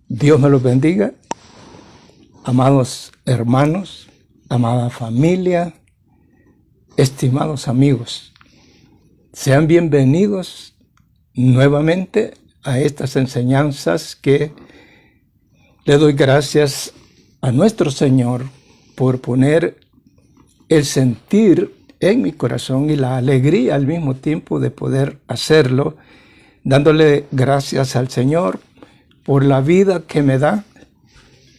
Dios me los bendiga, amados hermanos, amada familia, estimados amigos. Sean bienvenidos nuevamente a estas enseñanzas que le doy gracias a nuestro Señor por poner el sentir en mi corazón y la alegría al mismo tiempo de poder hacerlo, dándole gracias al Señor por la vida que me da,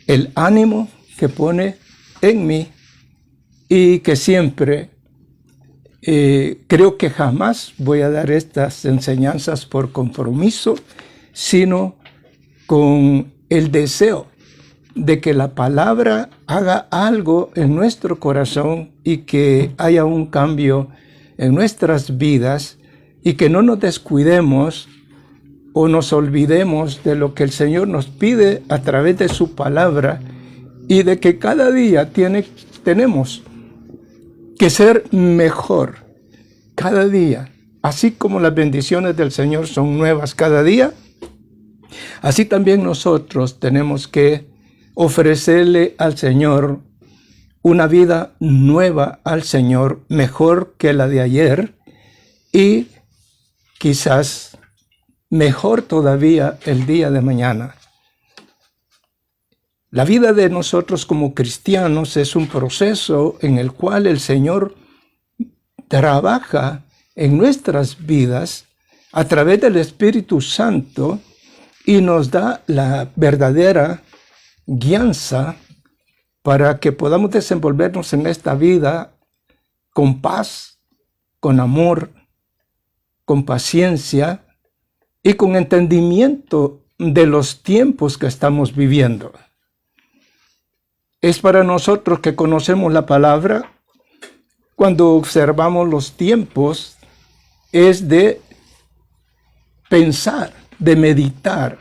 el ánimo que pone en mí y que siempre creo que jamás voy a dar estas enseñanzas por compromiso, sino con el deseo de que la palabra haga algo en nuestro corazón y que haya un cambio en nuestras vidas y que no nos descuidemos o nos olvidemos de lo que el Señor nos pide a través de su palabra y de que cada día tenemos que ser mejor, cada día. Así como las bendiciones del Señor son nuevas cada día, así también nosotros tenemos que ofrecerle al Señor una vida nueva al Señor, mejor que la de ayer y quizás mejor todavía el día de mañana. La vida de nosotros como cristianos es un proceso en el cual el Señor trabaja en nuestras vidas a través del Espíritu Santo y nos da la verdadera guianza para que podamos desenvolvernos en esta vida con paz, con amor, con paciencia y con entendimiento de los tiempos que estamos viviendo. Es para nosotros que conocemos la palabra, cuando observamos los tiempos, es de pensar, de meditar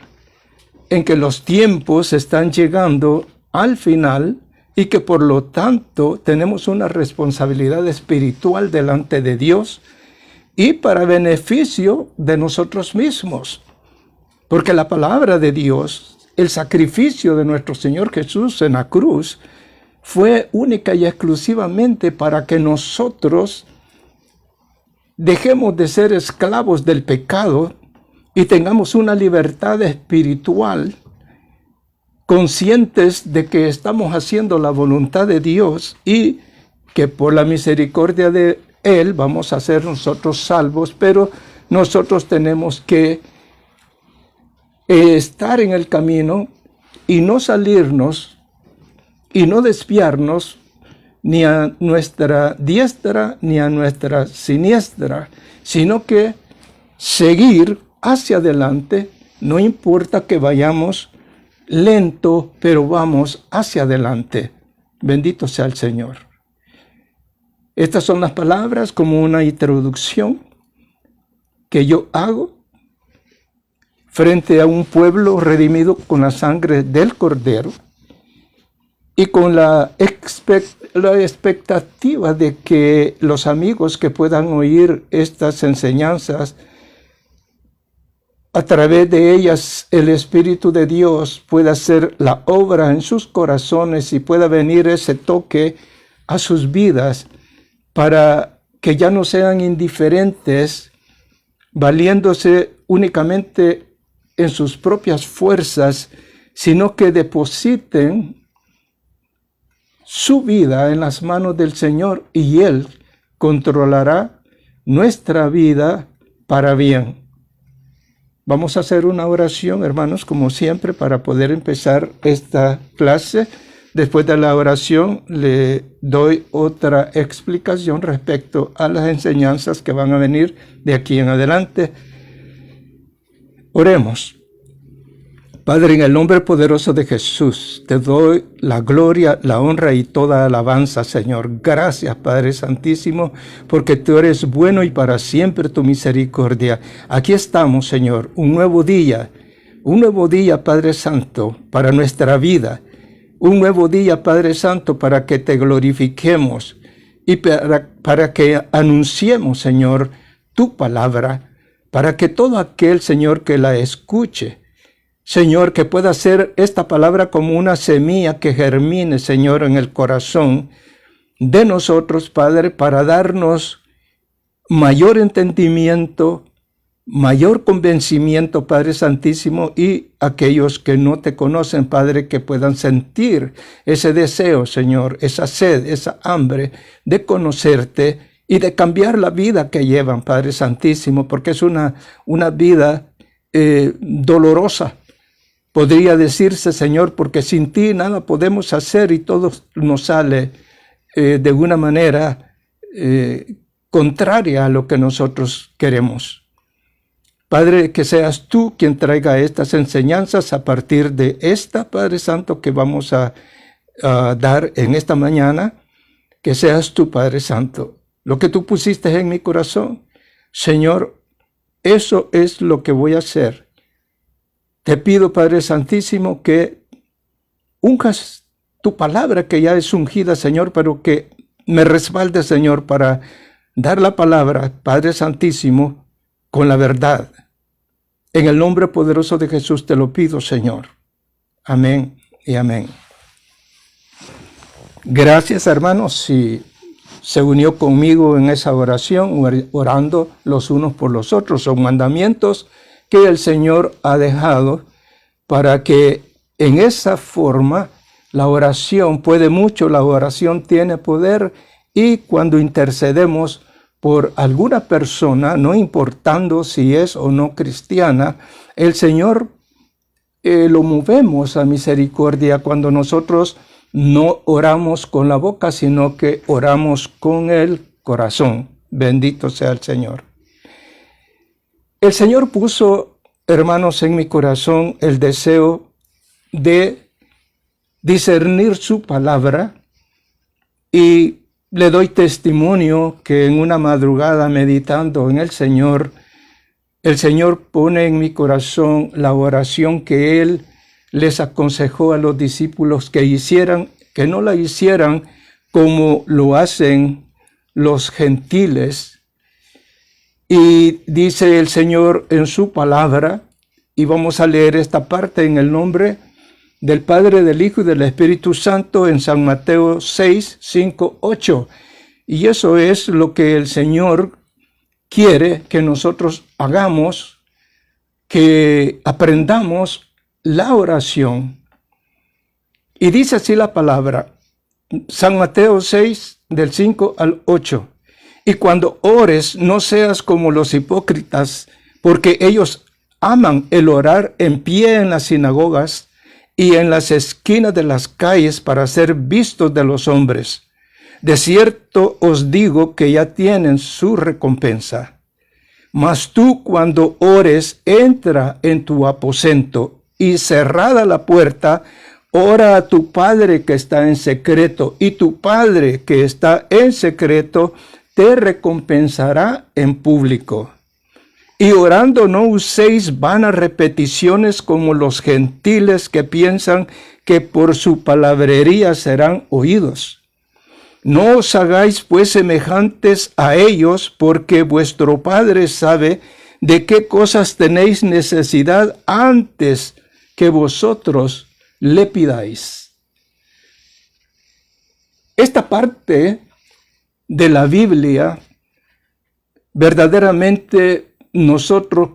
en que los tiempos están llegando al final y que por lo tanto tenemos una responsabilidad espiritual delante de Dios y para beneficio de nosotros mismos. Porque la palabra de Dios, el sacrificio de nuestro Señor Jesús en la cruz, fue única y exclusivamente para que nosotros dejemos de ser esclavos del pecado y tengamos una libertad espiritual, conscientes de que estamos haciendo la voluntad de Dios y que por la misericordia de Él vamos a ser nosotros salvos, pero nosotros tenemos que estar en el camino y no salirnos y no desviarnos ni a nuestra diestra ni a nuestra siniestra, sino que seguir hacia adelante, no importa que vayamos lento, pero vamos hacia adelante. Bendito sea el Señor. Estas son las palabras como una introducción que yo hago frente a un pueblo redimido con la sangre del Cordero y con la expectativa de que los amigos que puedan oír estas enseñanzas, a través de ellas el Espíritu de Dios pueda hacer la obra en sus corazones y pueda venir ese toque a sus vidas para que ya no sean indiferentes, valiéndose únicamente en sus propias fuerzas, sino que depositen su vida en las manos del Señor y Él controlará nuestra vida para bien. Vamos a hacer una oración, hermanos, como siempre, para poder empezar esta clase. Después de la oración, le doy otra explicación respecto a las enseñanzas que van a venir de aquí en adelante. Oremos. Padre, en el nombre poderoso de Jesús, te doy la gloria, la honra y toda alabanza, Señor. Gracias, Padre Santísimo, porque tú eres bueno y para siempre tu misericordia. Aquí estamos, Señor, un nuevo día, Padre Santo, para nuestra vida. Un nuevo día, Padre Santo, para que te glorifiquemos y para que anunciemos, Señor, tu palabra, para que todo aquel, Señor, que la escuche, Señor, que pueda ser esta palabra como una semilla que germine, Señor, en el corazón de nosotros, Padre, para darnos mayor entendimiento, mayor convencimiento, Padre Santísimo, y aquellos que no te conocen, Padre, que puedan sentir ese deseo, Señor, esa sed, esa hambre de conocerte y de cambiar la vida que llevan, Padre Santísimo, porque es una vida dolorosa. Podría decirse, Señor, porque sin ti nada podemos hacer y todo nos sale de una manera contraria a lo que nosotros queremos. Padre, que seas tú quien traiga estas enseñanzas a partir de esta, Padre Santo, que vamos a dar en esta mañana. Que seas tú, Padre Santo, lo que tú pusiste en mi corazón. Señor, eso es lo que voy a hacer. Te pido, Padre Santísimo, que unjas tu palabra, que ya es ungida, Señor, pero que me respalde, Señor, para dar la palabra, Padre Santísimo, con la verdad. En el nombre poderoso de Jesús te lo pido, Señor. Amén y amén. Gracias, hermanos, si se unió conmigo en esa oración, orando los unos por los otros. Son mandamientos que el Señor ha dejado para que en esa forma la oración puede mucho, la oración tiene poder, y cuando intercedemos por alguna persona, no importando si es o no cristiana, el Señor lo movemos a misericordia cuando nosotros no oramos con la boca, sino que oramos con el corazón. Bendito sea el Señor. El Señor puso, hermanos, en mi corazón el deseo de discernir su palabra, y le doy testimonio que en una madrugada meditando en el Señor pone en mi corazón la oración que Él les aconsejó a los discípulos que hicieran, que no la hicieran como lo hacen los gentiles. Y dice el Señor en su palabra, y vamos a leer esta parte en el nombre del Padre, del Hijo y del Espíritu Santo, en San Mateo 6, 5, 8. Y eso es lo que el Señor quiere que nosotros hagamos, que aprendamos la oración. Y dice así la palabra, San Mateo 6, del 5 al 8. Y cuando ores, no seas como los hipócritas, porque ellos aman el orar en pie en las sinagogas y en las esquinas de las calles para ser vistos de los hombres. De cierto os digo que ya tienen su recompensa. Mas tú, cuando ores, entra en tu aposento y cerrada la puerta, ora a tu Padre que está en secreto, y tu Padre que está en secreto te recompensará en público. Y orando no uséis vanas repeticiones como los gentiles, que piensan que por su palabrería serán oídos. No os hagáis pues semejantes a ellos, porque vuestro Padre sabe de qué cosas tenéis necesidad antes que vosotros le pidáis. Esta parte de la Biblia, verdaderamente nosotros,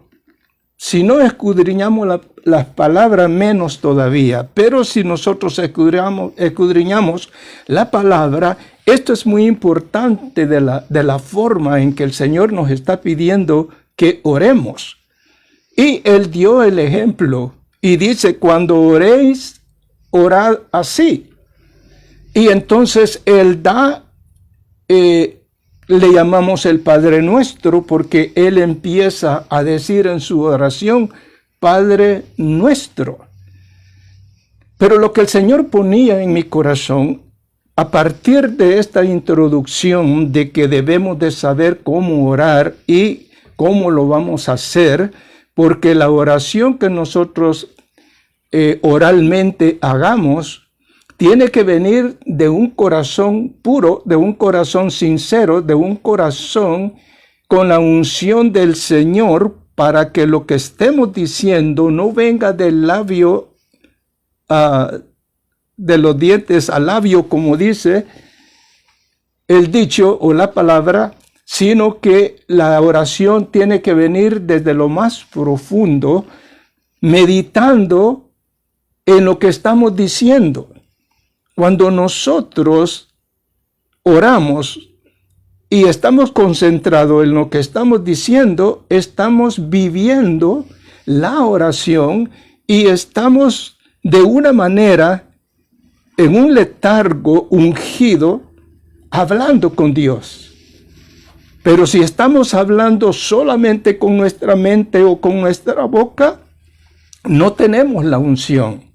si no escudriñamos las palabras, menos todavía, pero si nosotros escudriñamos la palabra, esto es muy importante de la forma en que el Señor nos está pidiendo que oremos. Y Él dio el ejemplo y dice, cuando oréis, orad así. Y entonces Él da, le llamamos el Padre Nuestro, porque Él empieza a decir en su oración, Padre Nuestro. Pero lo que el Señor ponía en mi corazón, a partir de esta introducción de que debemos de saber cómo orar y cómo lo vamos a hacer, porque la oración que nosotros oralmente hagamos tiene que venir de un corazón puro, de un corazón sincero, de un corazón con la unción del Señor, para que lo que estemos diciendo no venga del labio, de los dientes al labio, como dice el dicho o la palabra, sino que la oración tiene que venir desde lo más profundo, meditando en lo que estamos diciendo. Cuando nosotros oramos y estamos concentrados en lo que estamos diciendo, estamos viviendo la oración y estamos de una manera en un letargo ungido, hablando con Dios. Pero si estamos hablando solamente con nuestra mente o con nuestra boca, no tenemos la unción.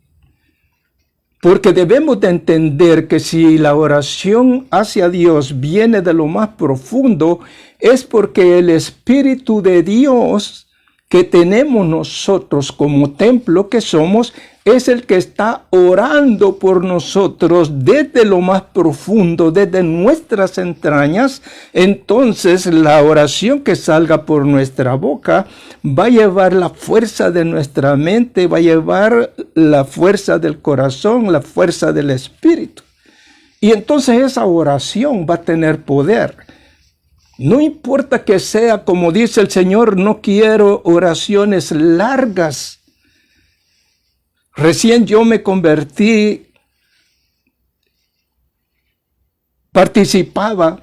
Porque debemos de entender que si la oración hacia Dios viene de lo más profundo, es porque el Espíritu de Dios que tenemos nosotros como templo que somos, es el que está orando por nosotros desde lo más profundo, desde nuestras entrañas. Entonces la oración que salga por nuestra boca va a llevar la fuerza de nuestra mente, va a llevar la fuerza del corazón, la fuerza del Espíritu. Y entonces esa oración va a tener poder. No importa que sea, como dice el Señor, no quiero oraciones largas. Recién yo me convertí, participaba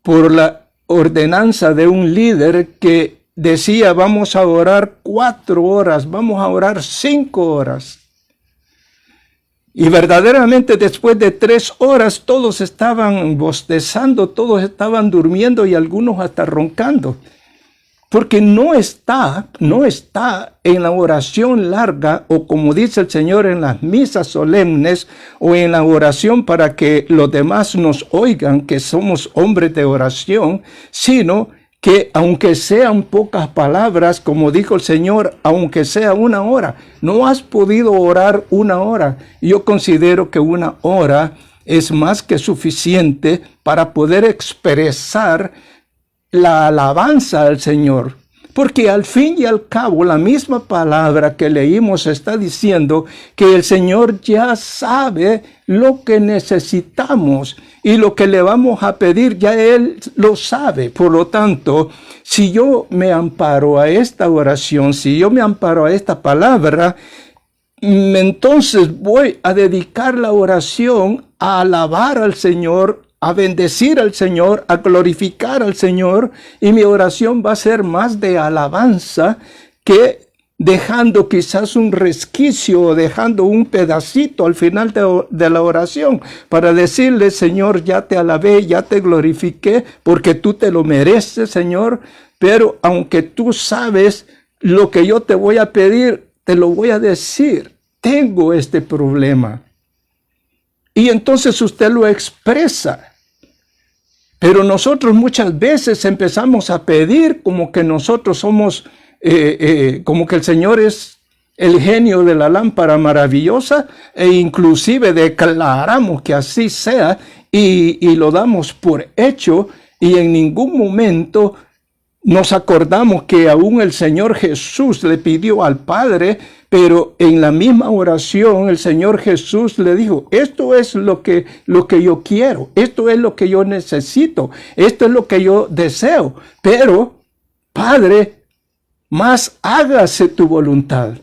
por la ordenanza de un líder que decía, vamos a orar 4 horas, vamos a orar 5 horas. Y verdaderamente después de 3 horas todos estaban bostezando, todos estaban durmiendo y algunos hasta roncando. Porque no está en la oración larga, o como dice el Señor en las misas solemnes, o en la oración para que los demás nos oigan que somos hombres de oración, sino que aunque sean pocas palabras, como dijo el Señor, aunque sea 1 hora, no has podido orar 1 hora. Yo considero que 1 hora es más que suficiente para poder expresar la alabanza al Señor, porque al fin y al cabo la misma palabra que leímos está diciendo que el Señor ya sabe lo que necesitamos y lo que le vamos a pedir ya Él lo sabe. Por lo tanto, si yo me amparo a esta oración, si yo me amparo a esta palabra, entonces voy a dedicar la oración a alabar al Señor, a bendecir al Señor, a glorificar al Señor, y mi oración va a ser más de alabanza que dejando quizás un resquicio o dejando un pedacito al final de la oración para decirle, Señor, ya te alabé, ya te glorifiqué, porque tú te lo mereces, Señor, pero aunque tú sabes lo que yo te voy a pedir, te lo voy a decir, tengo este problema. Y entonces usted lo expresa. Pero nosotros muchas veces empezamos a pedir como que nosotros somos, como que el Señor es el genio de la lámpara maravillosa, e inclusive declaramos que así sea y lo damos por hecho, y en ningún momento nos acordamos que aún el Señor Jesús le pidió al Padre, pero en la misma oración el Señor Jesús le dijo, esto es lo que yo quiero, esto es lo que yo necesito, esto es lo que yo deseo, pero Padre, más hágase tu voluntad.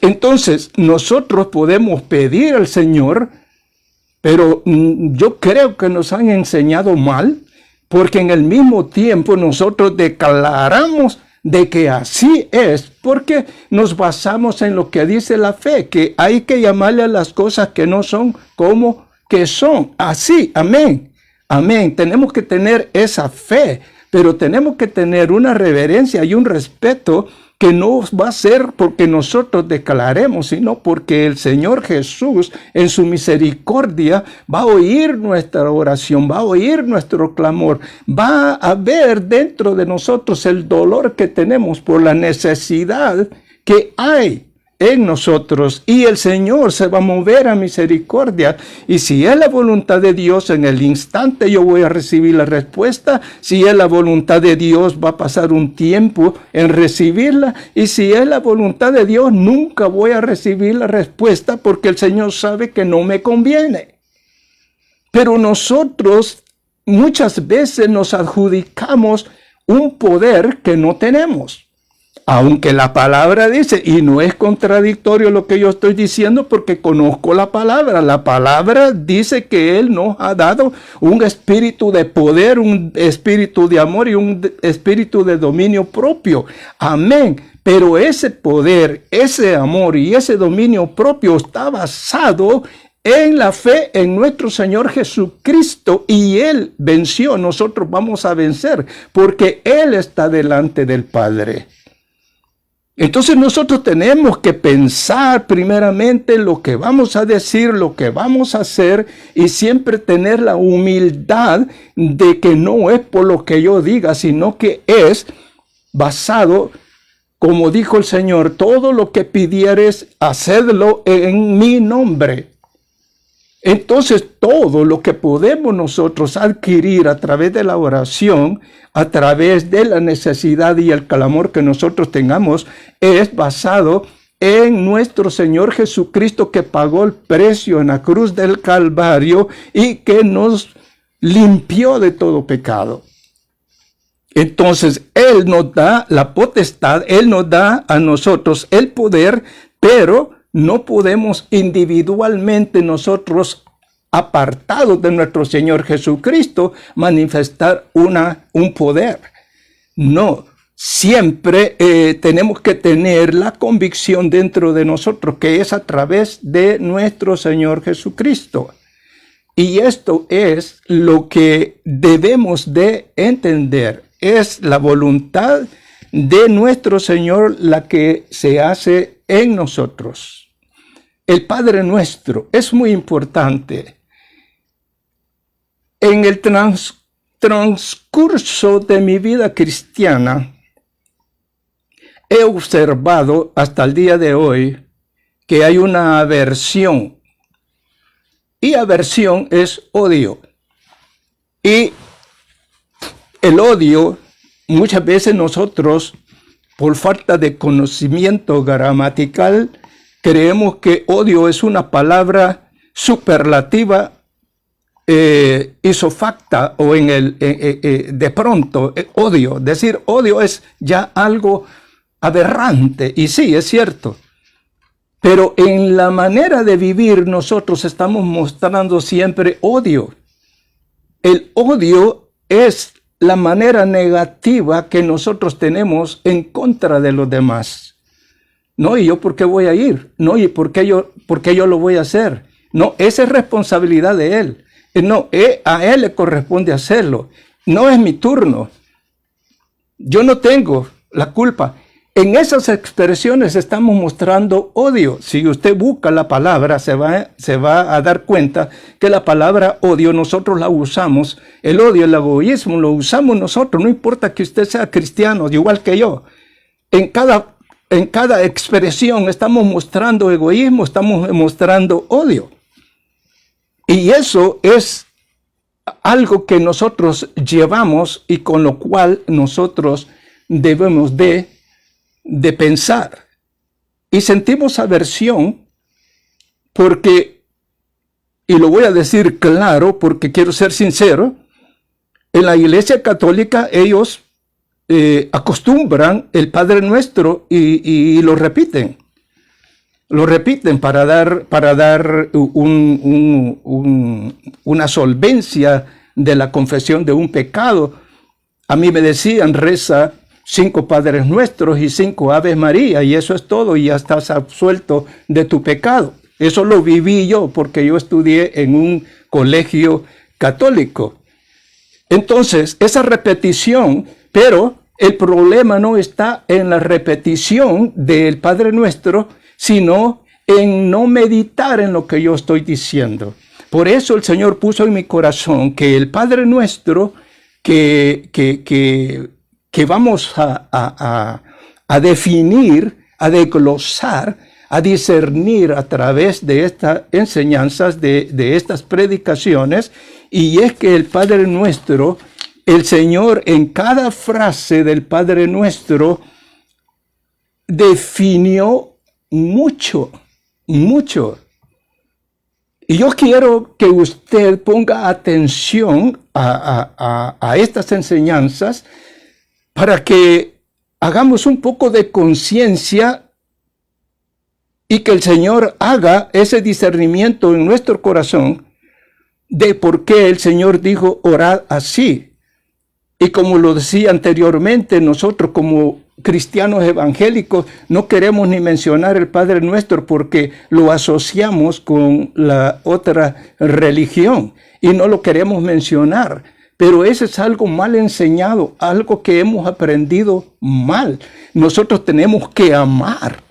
Entonces nosotros podemos pedir al Señor, pero yo creo que nos han enseñado mal, porque en el mismo tiempo nosotros declaramos de que así es, porque nos basamos en lo que dice la fe, que hay que llamarle a las cosas que no son como que son. Así, amén, amén. Tenemos que tener esa fe, pero tenemos que tener una reverencia y un respeto que no va a ser porque nosotros declaremos, sino porque el Señor Jesús en su misericordia va a oír nuestra oración, va a oír nuestro clamor, va a ver dentro de nosotros el dolor que tenemos por la necesidad que hay en nosotros y el Señor se va a mover a misericordia. Y si es la voluntad de Dios, en el instante yo voy a recibir la respuesta. Si es la voluntad de Dios, va a pasar un tiempo en recibirla. Y si es la voluntad de Dios, nunca voy a recibir la respuesta porque el Señor sabe que no me conviene. Pero nosotros muchas veces nos adjudicamos un poder que no tenemos. Aunque la palabra dice, y no es contradictorio lo que yo estoy diciendo porque conozco la palabra dice que Él nos ha dado un espíritu de poder, un espíritu de amor y un espíritu de dominio propio. Amén. Pero ese poder, ese amor y ese dominio propio está basado en la fe en nuestro Señor Jesucristo, y Él venció. Nosotros vamos a vencer porque Él está delante del Padre. Entonces nosotros tenemos que pensar primeramente lo que vamos a decir, lo que vamos a hacer, y siempre tener la humildad de que no es por lo que yo diga, sino que es basado, como dijo el Señor, todo lo que pidieres, hacedlo en mi nombre. Entonces todo lo que podemos nosotros adquirir a través de la oración, a través de la necesidad y el clamor que nosotros tengamos, es basado en nuestro Señor Jesucristo, que pagó el precio en la cruz del Calvario y que nos limpió de todo pecado. Entonces Él nos da la potestad, Él nos da a nosotros el poder, pero no podemos individualmente nosotros, apartados de nuestro Señor Jesucristo, manifestar un poder. No, siempre tenemos que tener la convicción dentro de nosotros que es a través de nuestro Señor Jesucristo. Y esto es lo que debemos de entender. Es la voluntad de nuestro Señor la que se hace en nosotros. El Padre Nuestro es muy importante. En el transcurso de mi vida cristiana, he observado hasta el día de hoy que hay una aversión. Y aversión es odio. Y el odio, muchas veces nosotros, por falta de conocimiento gramatical, creemos que odio es una palabra superlativa, isofacta, o de pronto, odio. Decir odio es ya algo aberrante, y sí, es cierto. Pero en la manera de vivir nosotros estamos mostrando siempre odio. El odio es la manera negativa que nosotros tenemos en contra de los demás. No, ¿y yo por qué voy a ir? No, ¿y por qué yo lo voy a hacer? No, esa es responsabilidad de él. No, a él le corresponde hacerlo. No es mi turno. Yo no tengo la culpa. En esas expresiones estamos mostrando odio. Si usted busca la palabra, se va a dar cuenta que la palabra odio nosotros la usamos. El odio, el egoísmo lo usamos nosotros. No importa que usted sea cristiano, igual que yo. En cada expresión estamos mostrando egoísmo, estamos mostrando odio. Y eso es algo que nosotros llevamos y con lo cual nosotros debemos de pensar. Y sentimos aversión porque, y lo voy a decir claro porque quiero ser sincero, en la Iglesia Católica ellos acostumbran el Padre Nuestro y lo repiten. Lo repiten para dar una solvencia de la confesión de un pecado. A mí me decían, reza 5 Padres Nuestros y 5 Aves María, y eso es todo, y ya estás absuelto de tu pecado. Eso lo viví yo, porque yo estudié en un colegio católico. Entonces, esa repetición, pero el problema no está en la repetición del Padre Nuestro, sino en no meditar en lo que yo estoy diciendo. Por eso el Señor puso en mi corazón que el Padre Nuestro que vamos a definir, a desglosar, a discernir a través de estas enseñanzas, de estas predicaciones, y es que el Padre Nuestro, el Señor en cada frase del Padre Nuestro definió mucho. Y yo quiero que usted ponga atención a estas enseñanzas para que hagamos un poco de conciencia y que el Señor haga ese discernimiento en nuestro corazón de por qué el Señor dijo orad así. Y como lo decía anteriormente, nosotros como cristianos evangélicos no queremos ni mencionar el Padre Nuestro porque lo asociamos con la otra religión y no lo queremos mencionar. Pero eso es algo mal enseñado, algo que hemos aprendido mal. Nosotros tenemos que amar.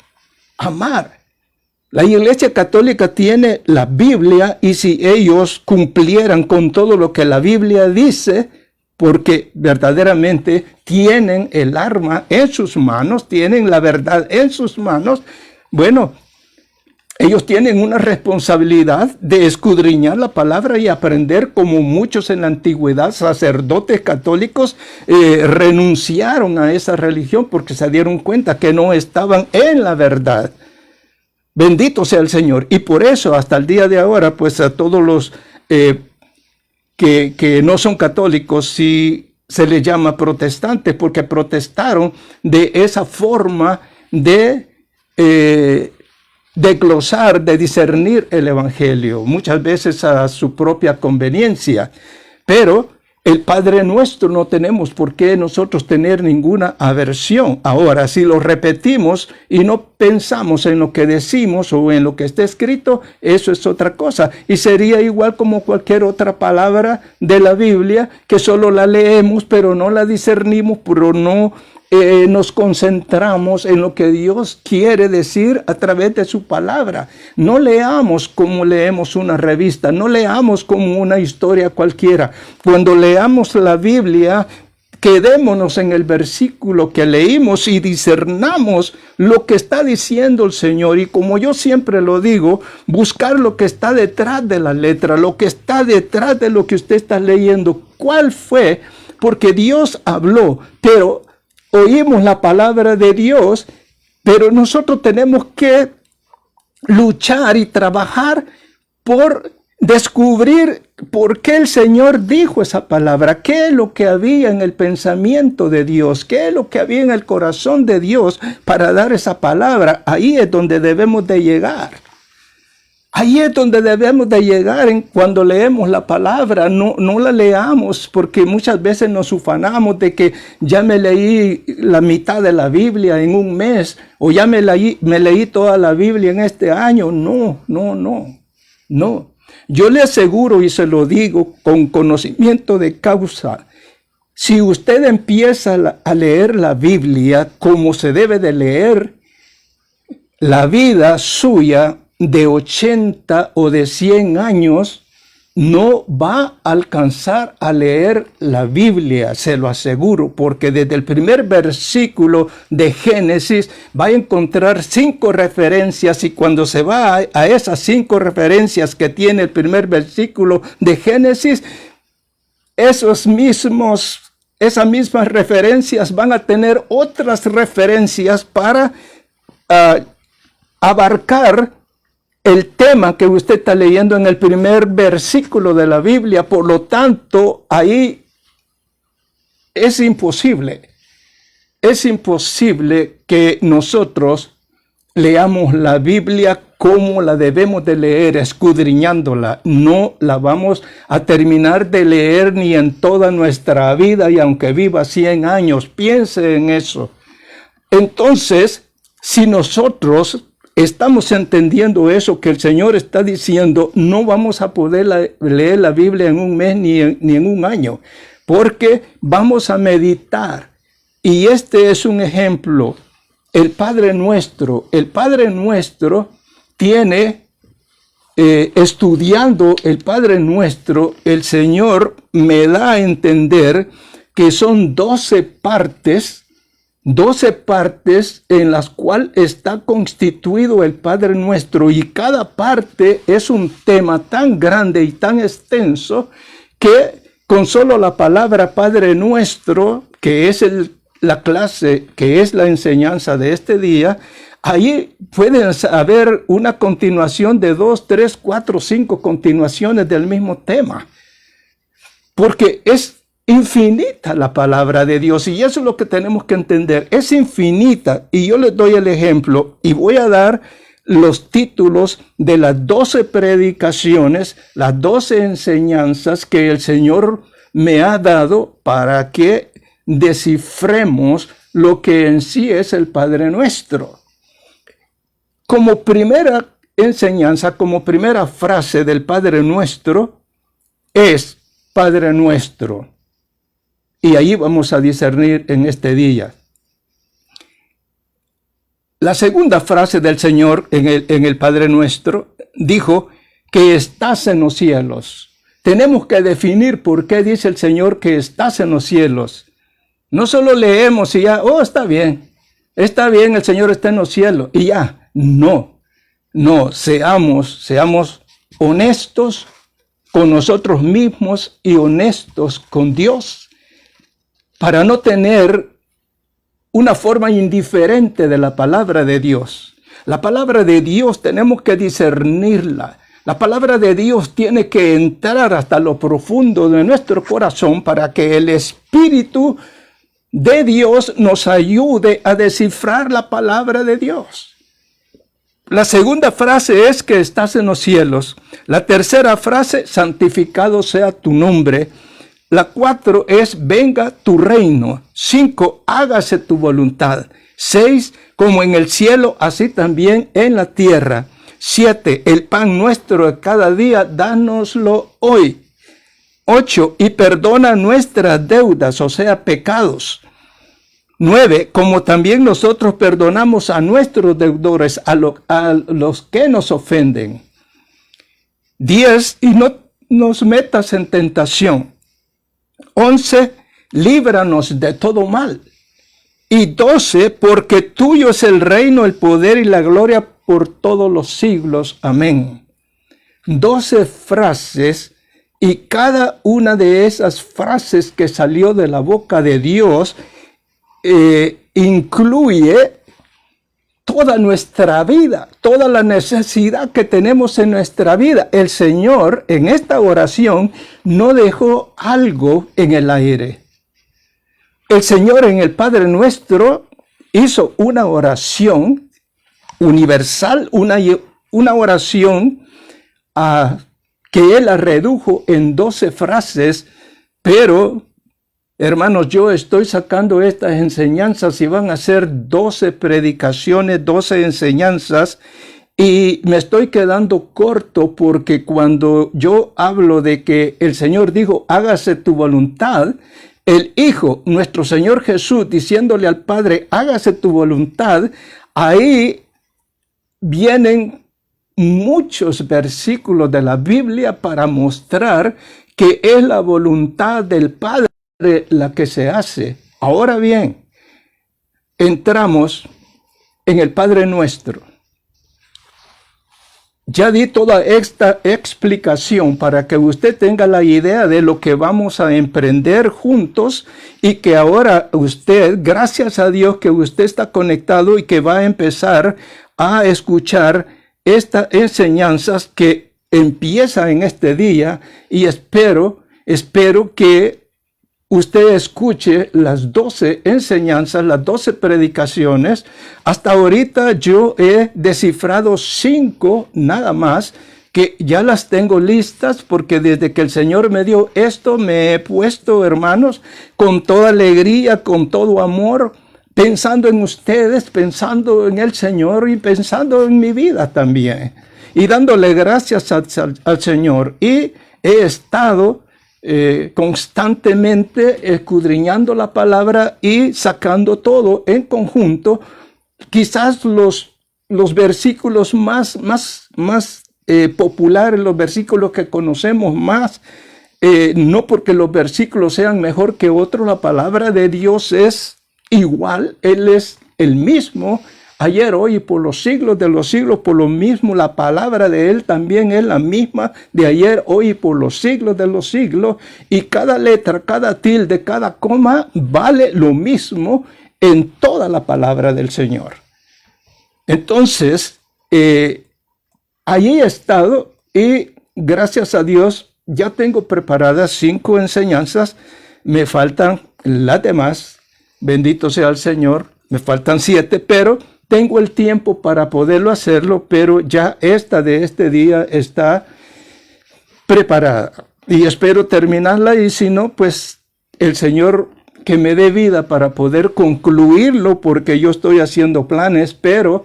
La Iglesia Católica tiene la Biblia y si ellos cumplieran con todo lo que la Biblia dice, porque verdaderamente tienen el arma en sus manos, tienen la verdad en sus manos, bueno, ellos tienen una responsabilidad de escudriñar la palabra y aprender, como muchos en la antigüedad, sacerdotes católicos renunciaron a esa religión porque se dieron cuenta que no estaban en la verdad. Bendito sea el Señor. Y por eso, hasta el día de ahora, pues a todos los que no son católicos, sí se les llama protestantes, porque protestaron de esa forma de glosar, de discernir el Evangelio, muchas veces a su propia conveniencia. Pero el Padre Nuestro no tenemos por qué nosotros tener ninguna aversión. Ahora, si lo repetimos y no pensamos en lo que decimos o en lo que está escrito, eso es otra cosa. Y sería igual como cualquier otra palabra de la Biblia, que solo la leemos, pero no la discernimos, pero no nos concentramos en lo que Dios quiere decir a través de su palabra. No leamos como leemos una revista, no leamos como una historia cualquiera. Cuando leamos la Biblia, quedémonos en el versículo que leímos y discernamos lo que está diciendo el Señor. Y como yo siempre lo digo, buscar lo que está detrás de la letra, lo que está detrás de lo que usted está leyendo. ¿Cuál fue? Porque Dios habló, pero oímos la palabra de Dios, pero nosotros tenemos que luchar y trabajar por descubrir por qué el Señor dijo esa palabra, qué es lo que había en el pensamiento de Dios, qué es lo que había en el corazón de Dios para dar esa palabra. Ahí es donde debemos de llegar. Ahí es donde debemos de llegar cuando leemos la palabra. No la leamos porque muchas veces nos ufanamos de que ya me leí la mitad de la Biblia en un mes o ya me leí toda la Biblia en este año. No. Yo le aseguro y se lo digo con conocimiento de causa. Si usted empieza a leer la Biblia como se debe de leer, la vida suya de 80 o de 100 años no va a alcanzar a leer la Biblia, se lo aseguro, porque desde el primer versículo de Génesis va a encontrar 5 referencias y cuando se va a esas 5 referencias que tiene el primer versículo de Génesis, esas mismas referencias van a tener otras referencias para abarcar el tema que usted está leyendo en el primer versículo de la Biblia. Por lo tanto, ahí es imposible que nosotros leamos la Biblia como la debemos de leer, escudriñándola. No la vamos a terminar de leer ni en toda nuestra vida, y aunque viva 100 años, piense en eso. Entonces, si nosotros estamos entendiendo eso que el Señor está diciendo, no vamos a poder leer la Biblia en un mes ni en un año, porque vamos a meditar. Y este es un ejemplo. El Padre Nuestro tiene, estudiando el Padre Nuestro, el Señor me da a entender que son 12 partes 12 partes en las cuales está constituido el Padre Nuestro, y cada parte es un tema tan grande y tan extenso que con solo la palabra Padre Nuestro, que es la clase, que es la enseñanza de este día, ahí pueden haber una continuación de 2, 3, 4, 5 continuaciones del mismo tema, porque es infinita la palabra de Dios, y eso es lo que tenemos que entender. Es infinita, y yo les doy el ejemplo, y voy a dar los títulos de las 12 predicaciones, las 12 enseñanzas que el Señor me ha dado para que descifremos lo que en sí es el Padre Nuestro. Como primera enseñanza, como primera frase del Padre Nuestro, es Padre Nuestro. Y ahí vamos a discernir en este día. La segunda frase del Señor en el Padre Nuestro dijo que estás en los cielos. Tenemos que definir por qué dice el Señor que estás en los cielos. No solo leemos y ya, oh, está bien, el Señor está en los cielos y ya. No, seamos honestos con nosotros mismos y honestos con Dios, para no tener una forma indiferente de la palabra de Dios. La palabra de Dios tenemos que discernirla. La palabra de Dios tiene que entrar hasta lo profundo de nuestro corazón para que el Espíritu de Dios nos ayude a descifrar la palabra de Dios. La segunda frase es que estás en los cielos. La tercera frase, santificado sea tu nombre. La 4 es, venga tu reino. 5, hágase tu voluntad. 6, como en el cielo, así también en la tierra. 7, el pan nuestro de cada día, dánoslo hoy. 8, y perdona nuestras deudas, o sea, pecados. 9, como también nosotros perdonamos a nuestros deudores, a los que nos ofenden. 10, y no nos metas en tentación. 11, líbranos de todo mal. Y 12, porque tuyo es el reino, el poder y la gloria por todos los siglos. Amén. 12 frases, y cada una de esas frases que salió de la boca de Dios incluye toda nuestra vida, toda la necesidad que tenemos en nuestra vida. El Señor en esta oración no dejó algo en el aire. El Señor en el Padre Nuestro hizo una oración universal, una oración que Él la redujo en 12 frases, pero hermanos, yo estoy sacando estas enseñanzas y van a ser 12 predicaciones, 12 enseñanzas, y me estoy quedando corto porque cuando yo hablo de que el Señor dijo, hágase tu voluntad, el Hijo, nuestro Señor Jesús, diciéndole al Padre, hágase tu voluntad, ahí vienen muchos versículos de la Biblia para mostrar que es la voluntad del Padre la que se hace. Ahora bien, entramos en el Padre Nuestro. Ya di toda esta explicación para que usted tenga la idea de lo que vamos a emprender juntos, y que ahora usted, gracias a Dios que usted está conectado y que va a empezar a escuchar estas enseñanzas que empiezan en este día, y espero que usted escuche las 12 enseñanzas, las 12 predicaciones. Hasta ahorita yo he descifrado 5 nada más, que ya las tengo listas, porque desde que el Señor me dio esto, me he puesto, hermanos, con toda alegría, con todo amor, pensando en ustedes, pensando en el Señor y pensando en mi vida también. Y dándole gracias al Señor. Y he estado constantemente escudriñando la palabra y sacando todo en conjunto. Quizás los versículos más populares, los versículos que conocemos más, no porque los versículos sean mejor que otros, la palabra de Dios es igual, Él es el mismo, ayer, hoy y por los siglos de los siglos. Por lo mismo, la palabra de Él también es la misma de ayer, hoy y por los siglos de los siglos. Y cada letra, cada tilde, cada coma vale lo mismo en toda la palabra del Señor. Entonces, allí he estado y gracias a Dios ya tengo preparadas 5 enseñanzas. Me faltan las demás. Bendito sea el Señor. Me faltan 7, pero tengo el tiempo para poderlo hacerlo. Pero ya esta de este día está preparada. Y espero terminarla. Y si no, pues el Señor que me dé vida para poder concluirlo, porque yo estoy haciendo planes, pero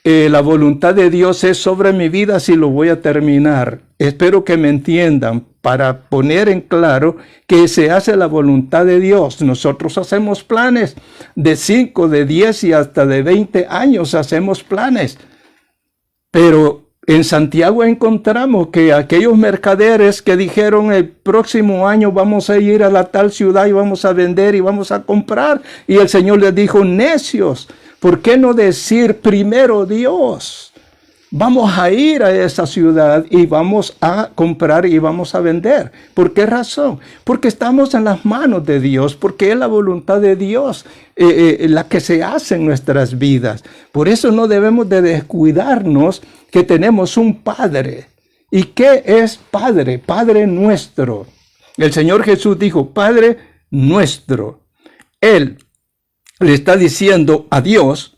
la voluntad de Dios es sobre mi vida si lo voy a terminar. Espero que me entiendan para poner en claro que se hace la voluntad de Dios. Nosotros hacemos planes de 5, de 10 y hasta de 20 años hacemos planes. Pero en Santiago encontramos que aquellos mercaderes que dijeron el próximo año vamos a ir a la tal ciudad y vamos a vender y vamos a comprar. Y el Señor les dijo, necios, ¿por qué no decir primero Dios? Vamos a ir a esa ciudad y vamos a comprar y vamos a vender. ¿Por qué razón? Porque estamos en las manos de Dios, porque es la voluntad de Dios la que se hace en nuestras vidas. Por eso no debemos de descuidarnos que tenemos un Padre. ¿Y qué es Padre? Padre nuestro. El Señor Jesús dijo, Padre nuestro. Él le está diciendo a Dios,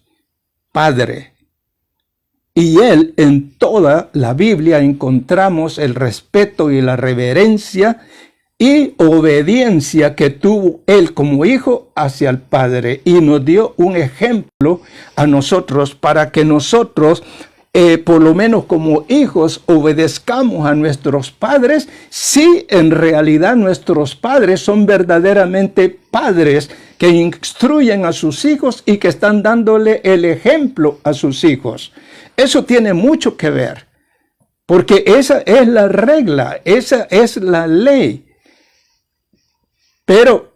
Padre. Y Él, en toda la Biblia encontramos el respeto y la reverencia y obediencia que tuvo Él como hijo hacia el Padre. Y nos dio un ejemplo a nosotros para que nosotros, por lo menos como hijos, obedezcamos a nuestros padres, si en realidad nuestros padres son verdaderamente padres que instruyen a sus hijos y que están dándole el ejemplo a sus hijos. Eso tiene mucho que ver, porque esa es la regla, esa es la ley. Pero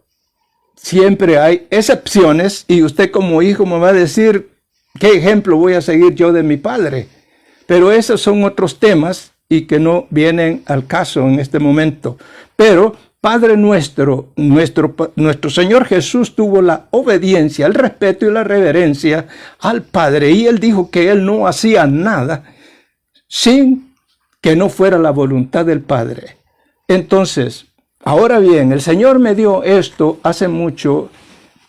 siempre hay excepciones y usted como hijo me va a decir, ¿qué ejemplo voy a seguir yo de mi padre? Pero esos son otros temas y que no vienen al caso en este momento. Pero Padre nuestro Señor Jesús tuvo la obediencia, el respeto y la reverencia al Padre. Y Él dijo que Él no hacía nada sin que no fuera la voluntad del Padre. Entonces, ahora bien, el Señor me dio esto hace mucho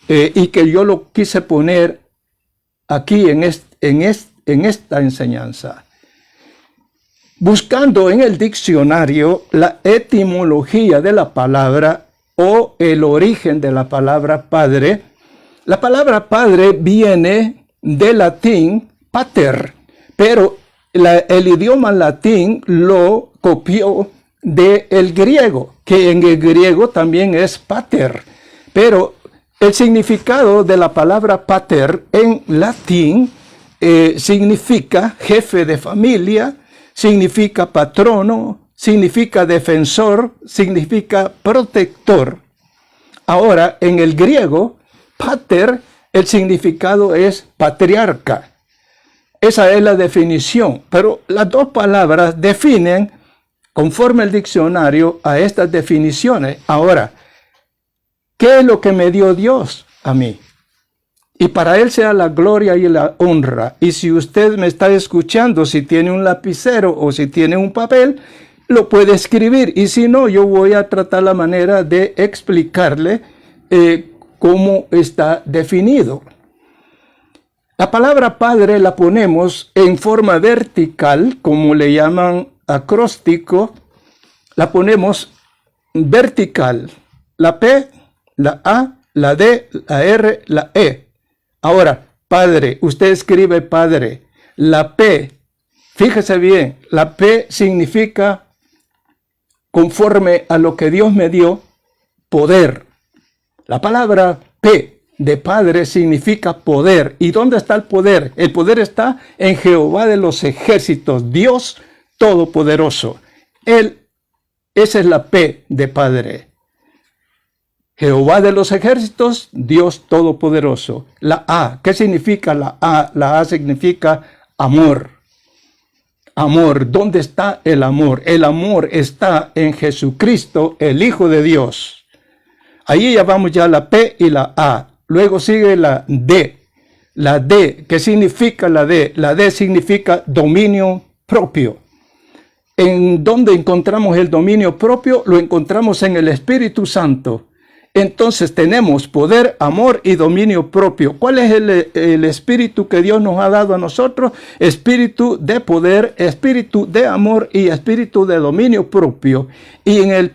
y que yo lo quise poner aquí en esta enseñanza. Buscando en el diccionario la etimología de la palabra o el origen de la palabra padre, la palabra padre viene del latín pater, pero el idioma latín lo copió del griego, que en el griego también es pater, pero el significado de la palabra pater en latín significa jefe de familia, significa patrono, significa defensor, significa protector. Ahora, en el griego, pater, el significado es patriarca. Esa es la definición, pero las dos palabras definen, conforme el diccionario, a estas definiciones. Ahora, ¿qué es lo que me dio Dios a mí? Y para Él sea la gloria y la honra. Y si usted me está escuchando, si tiene un lapicero o si tiene un papel, lo puede escribir. Y si no, yo voy a tratar la manera de explicarle cómo está definido. La palabra Padre la ponemos en forma vertical, como le llaman acróstico. La ponemos vertical. La P, la A, la D, la R, la E. Ahora, Padre, usted escribe Padre. La P, fíjese bien, la P significa, conforme a lo que Dios me dio, poder. La palabra P de Padre significa poder. ¿Y dónde está el poder? El poder está en Jehová de los ejércitos, Dios Todopoderoso. Esa es la P de Padre. Jehová de los ejércitos, Dios todopoderoso. La A, ¿qué significa la A? La A significa amor. Amor, ¿dónde está el amor? El amor está en Jesucristo, el Hijo de Dios. Ahí ya vamos ya la P y la A. Luego sigue la D. La D, ¿qué significa la D? La D significa dominio propio. ¿En dónde encontramos el dominio propio? Lo encontramos en el Espíritu Santo. Entonces tenemos poder, amor y dominio propio. ¿Cuál es el espíritu que Dios nos ha dado a nosotros? Espíritu de poder, espíritu de amor y espíritu de dominio propio. Y en el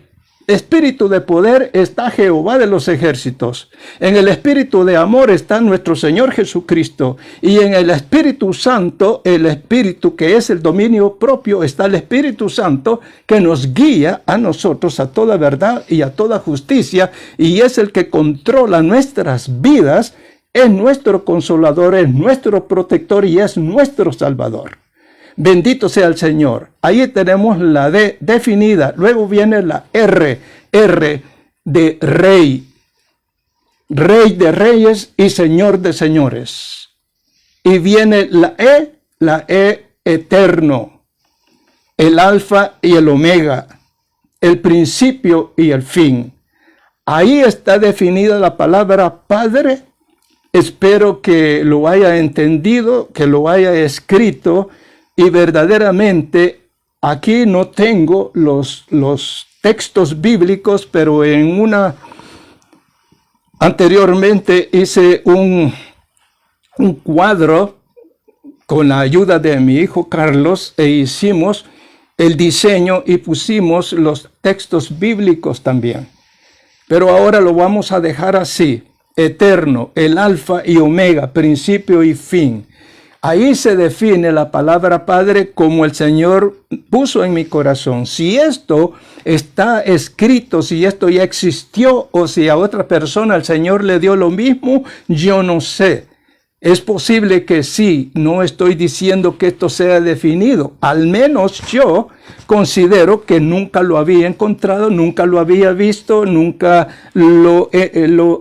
espíritu de poder está Jehová de los ejércitos. En el espíritu de amor está nuestro Señor Jesucristo. Y en el Espíritu Santo, el espíritu que es el dominio propio, está el Espíritu Santo que nos guía a nosotros a toda verdad y a toda justicia. Y es el que controla nuestras vidas, es nuestro consolador, es nuestro protector y es nuestro salvador. Bendito sea el Señor. Ahí tenemos la D definida. Luego viene la R. R de rey. Rey de reyes y Señor de señores. Y viene la E eterno. El alfa y el omega. El principio y el fin. Ahí está definida la palabra Padre. Espero que lo haya entendido, que lo haya escrito. Y verdaderamente aquí no tengo los textos bíblicos, pero anteriormente hice un cuadro con la ayuda de mi hijo Carlos e hicimos el diseño y pusimos los textos bíblicos también. Pero ahora lo vamos a dejar así: eterno, el alfa y omega, principio y fin. Ahí se define la palabra Padre como el Señor puso en mi corazón. Si esto está escrito, si esto ya existió o si a otra persona el Señor le dio lo mismo, yo no sé. Es posible que sí, no estoy diciendo que esto sea definido. Al menos yo considero que nunca lo había encontrado, nunca lo había visto, nunca lo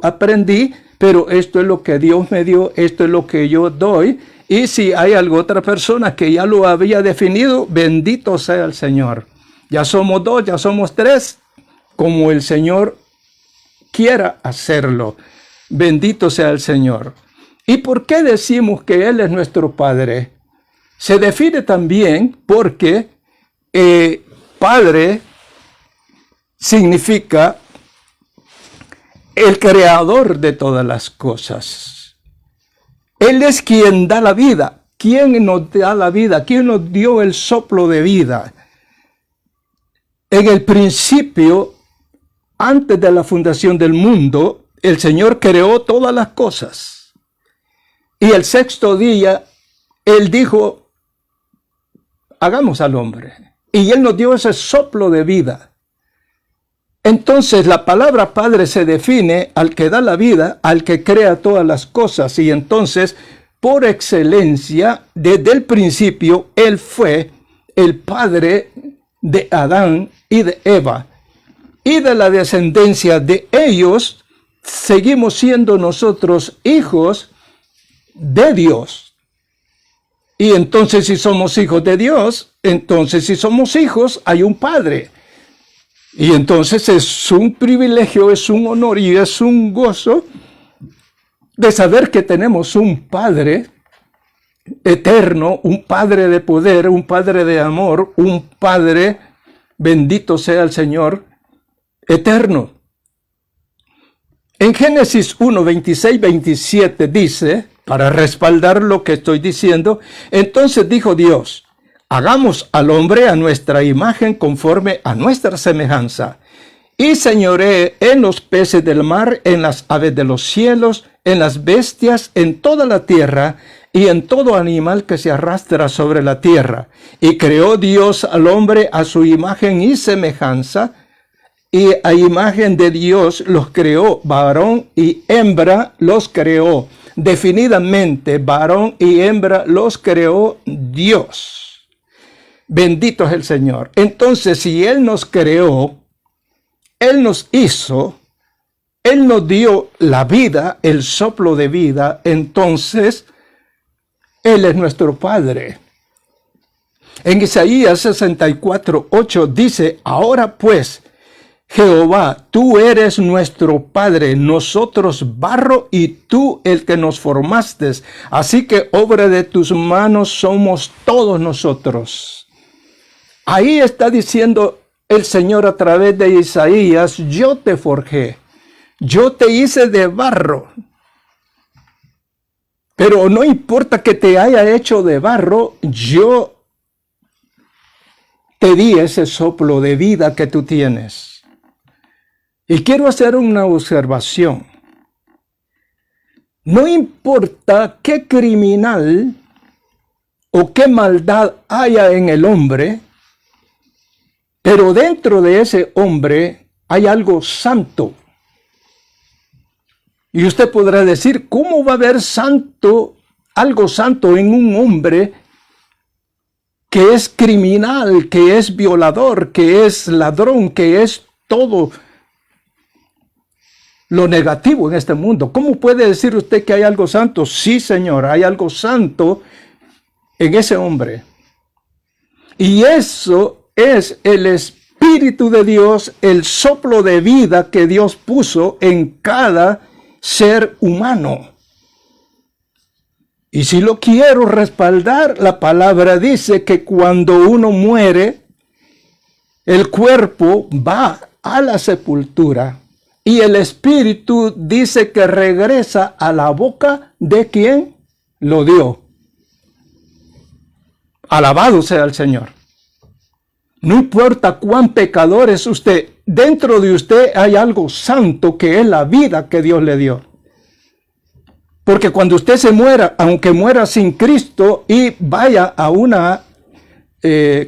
aprendí, pero esto es lo que Dios me dio, esto es lo que yo doy. Y si hay otra persona que ya lo había definido, bendito sea el Señor. Ya somos 2, ya somos 3, como el Señor quiera hacerlo. Bendito sea el Señor. ¿Y por qué decimos que Él es nuestro Padre? Se define también porque Padre significa el creador de todas las cosas. Él es quien da la vida. ¿Quién nos da la vida? ¿Quién nos dio el soplo de vida? En el principio, antes de la fundación del mundo, el Señor creó todas las cosas. Y el sexto día, Él dijo, hagamos al hombre. Y Él nos dio ese soplo de vida. Entonces la palabra Padre se define al que da la vida, al que crea todas las cosas. Y entonces, por excelencia, desde el principio, Él fue el Padre de Adán y de Eva. Y de la descendencia de ellos, seguimos siendo nosotros hijos de Dios. Y entonces, si somos hijos de Dios, entonces si somos hijos, hay un Padre. Y entonces es un privilegio, es un honor y es un gozo de saber que tenemos un Padre eterno, un Padre de poder, un Padre de amor, un Padre, bendito sea el Señor, eterno. En Génesis 1, 26, 27 dice, para respaldar lo que estoy diciendo, entonces dijo Dios, hagamos al hombre a nuestra imagen conforme a nuestra semejanza, y señoree en los peces del mar, en las aves de los cielos, en las bestias, en toda la tierra, y en todo animal que se arrastra sobre la tierra. Y creó Dios al hombre a su imagen y semejanza, y a imagen de Dios los creó, varón y hembra los creó. Definidamente, varón y hembra los creó Dios. Bendito es el Señor. Entonces, si Él nos creó, Él nos hizo, Él nos dio la vida, el soplo de vida, entonces Él es nuestro Padre. En Isaías 64:8 dice, ahora pues, Jehová, tú eres nuestro Padre, nosotros barro y tú el que nos formaste. Así que obra de tus manos somos todos nosotros. Ahí está diciendo el Señor a través de Isaías, yo te forjé, yo te hice de barro. Pero no importa que te haya hecho de barro, yo te di ese soplo de vida que tú tienes. Y quiero hacer una observación. No importa qué criminal o qué maldad haya en el hombre, pero dentro de ese hombre hay algo santo. Y usted podrá decir, ¿cómo va a haber algo santo en un hombre que es criminal, que es violador, que es ladrón, que es todo lo negativo en este mundo? ¿Cómo puede decir usted que hay algo santo? Sí, Señor, hay algo santo en ese hombre. Y eso es el Espíritu de Dios, el soplo de vida que Dios puso en cada ser humano. Y si lo quiero respaldar, la palabra dice que cuando uno muere, el cuerpo va a la sepultura y el espíritu dice que regresa a la boca de quien lo dio. Alabado sea el Señor. No importa cuán pecador es usted, dentro de usted hay algo santo que es la vida que Dios le dio. Porque cuando usted se muera, aunque muera sin Cristo y vaya a una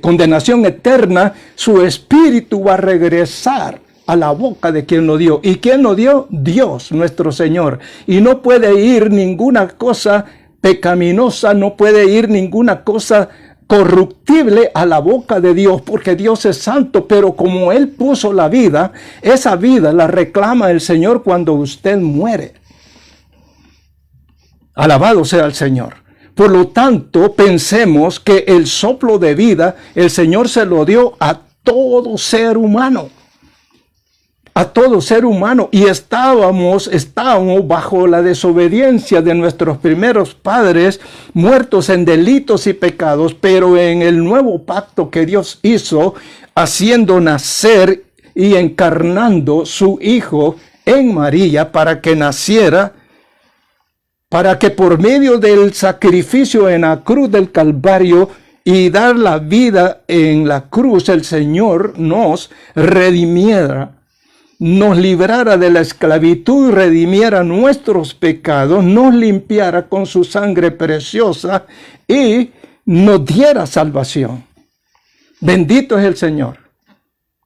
condenación eterna, su espíritu va a regresar a la boca de quien lo dio. ¿Y quién lo dio? Dios, nuestro Señor. Y no puede ir ninguna cosa pecaminosa, no puede ir ninguna cosa corruptible a la boca de Dios, porque Dios es santo, pero como Él puso la vida, esa vida la reclama el Señor cuando usted muere. Alabado sea el Señor. Por lo tanto, pensemos que el soplo de vida, el Señor se lo dio a todo ser humano. A todo ser humano. Y estábamos bajo la desobediencia de nuestros primeros padres, muertos en delitos y pecados, pero en el nuevo pacto que Dios hizo, haciendo nacer y encarnando su Hijo en María para que naciera, para que por medio del sacrificio en la cruz del Calvario y dar la vida en la cruz, el Señor nos redimiera, nos librara de la esclavitud, redimiera nuestros pecados, nos limpiara con su sangre preciosa y nos diera salvación. Bendito es el Señor.